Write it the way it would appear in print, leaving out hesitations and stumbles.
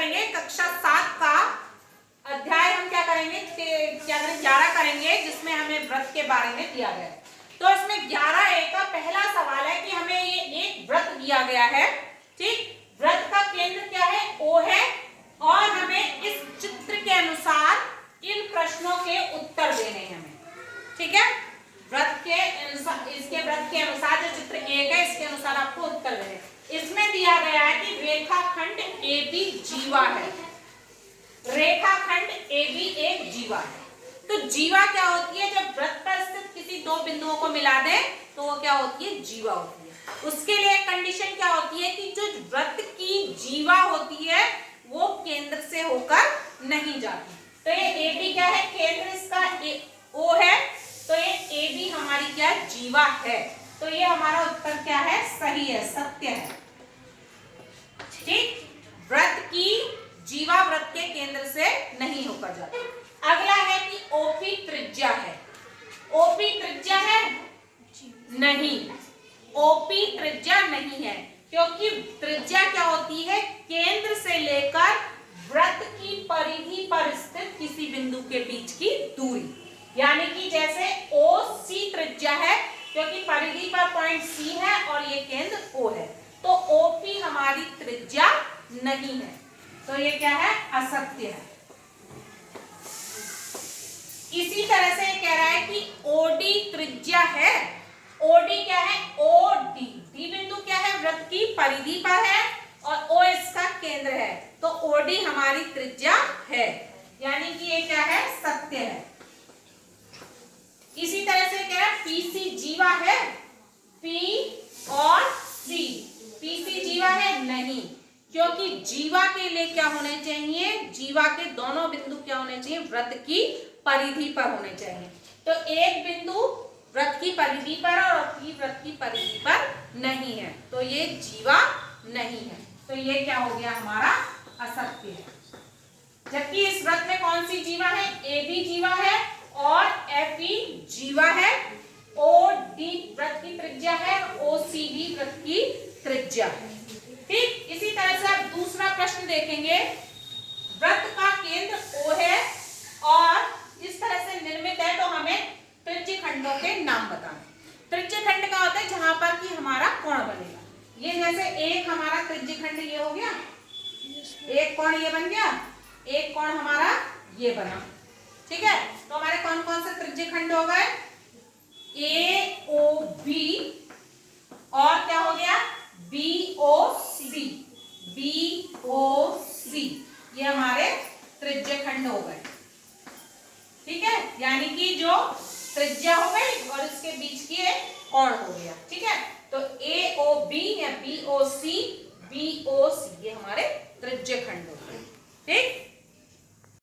करेंगे कक्षा 7 का अध्याय हम क्या करेंगे 11 करेंगे, जिसमें हमें व्रत के बारे में दिया गया है। तो इसमें 11A का पहला सवाल है कि हमें ये एक व्रत दिया गया है, ठीक। व्रत का केंद्र क्या है, O है, और हमें इस चित्र के अनुसार इन प्रश्नों के उत्तर देने हैं हमें, ठीक है। व्रत के अनुसार, इसके व्रत के अनुसार जो चित्र 1 है इसके अनुसार आपको उत्तर देने। इसमें दिया गया है कि रेखाखंड AB जीवा है, रेखाखंड AB एक जीवा है। तो जीवा क्या होती है, जब व्रत पर स्थित किसी दो बिंदुओं को मिला दे तो वो क्या होती है, जीवा होती है। उसके लिए कंडीशन क्या होती है कि जो व्रत की जीवा होती है वो केंद्र से होकर नहीं जाती। तो ये AB क्या है, केंद्र इसका O है, तो ये AB हमारी क्या है, जीवा है। तो ये हमारा उत्तर क्या है, सही है, सत्य है, ठीक। व्रत की जीवा व्रत के केंद्र से नहीं होकर जाती। अगला है कि OP त्रिज्या है, OP त्रिज्या है, नहीं, OP त्रिज्या नहीं है, क्योंकि त्रिज्या क्या होती है, केंद्र से लेकर व्रत की परिधि पर स्थित किसी बिंदु के बीच की दूरी। यानी कि जैसे OC त्रिज्या है, क्योंकि परिधि पर पॉइंट C है और ये केंद्र O है, तो OP हमारी त्रिज्या नहीं है, तो ये क्या है, असत्य है। इसी तरह से कह रहा है कि OD त्रिज्या है, OD क्या है, OD, D बिंदु क्या है, व्रत की परिधि पर है और O इसका केंद्र है, तो OD हमारी त्रिज्या है, यानी कि ये क्या है, सत्य है। इसी तरह से कह रहा है PC जीवा है, P और C, PC जीवा है, नहीं, क्योंकि जीवा के लिए क्या होने चाहिए, जीवा के दोनों बिंदु क्या होने चाहिए, व्रत की परिधि पर होने चाहिए। तो एक बिंदु व्रत की परिधि पर और व्रत की परिधि पर नहीं है, तो ये जीवा नहीं है, तो ये क्या हो गया, हमारा असत्य है। जबकि इस व्रत में कौन सी जीवा है, AB जीवा है और FE जीवा है, OD व्रत की त्रिज्या है, OCD व्रत की त्रिज्या है, ठीक। इसी तरह से आप दूसरा प्रश्न देखेंगे, व्रत का केंद्र O है और इस तरह से निर्मित है, तो हमें त्रिज्य खंडों के नाम बताने। त्रिज्य खंड का होता है जहां पर कि हमारा कोण बनेगा। ये जैसे एक हमारा त्रिज्य खंड ये हो गया, एक कोण ये बन गया, एक कोण हमारा ये बना, ठीक है। तो हमारे कौन कौन से त्रिज्य खंड हो गए, AOB और क्या हो गया, BOC, BOC, ये हमारे त्रिज्य खंड हो गए, ठीक है। यानी कि जो त्रिज्या हो गई और इसके बीच की एक कोण हो गया, ठीक है। तो AOB या BOC, BOC ये हमारे त्रिज्य खंड हो गए, ठीक।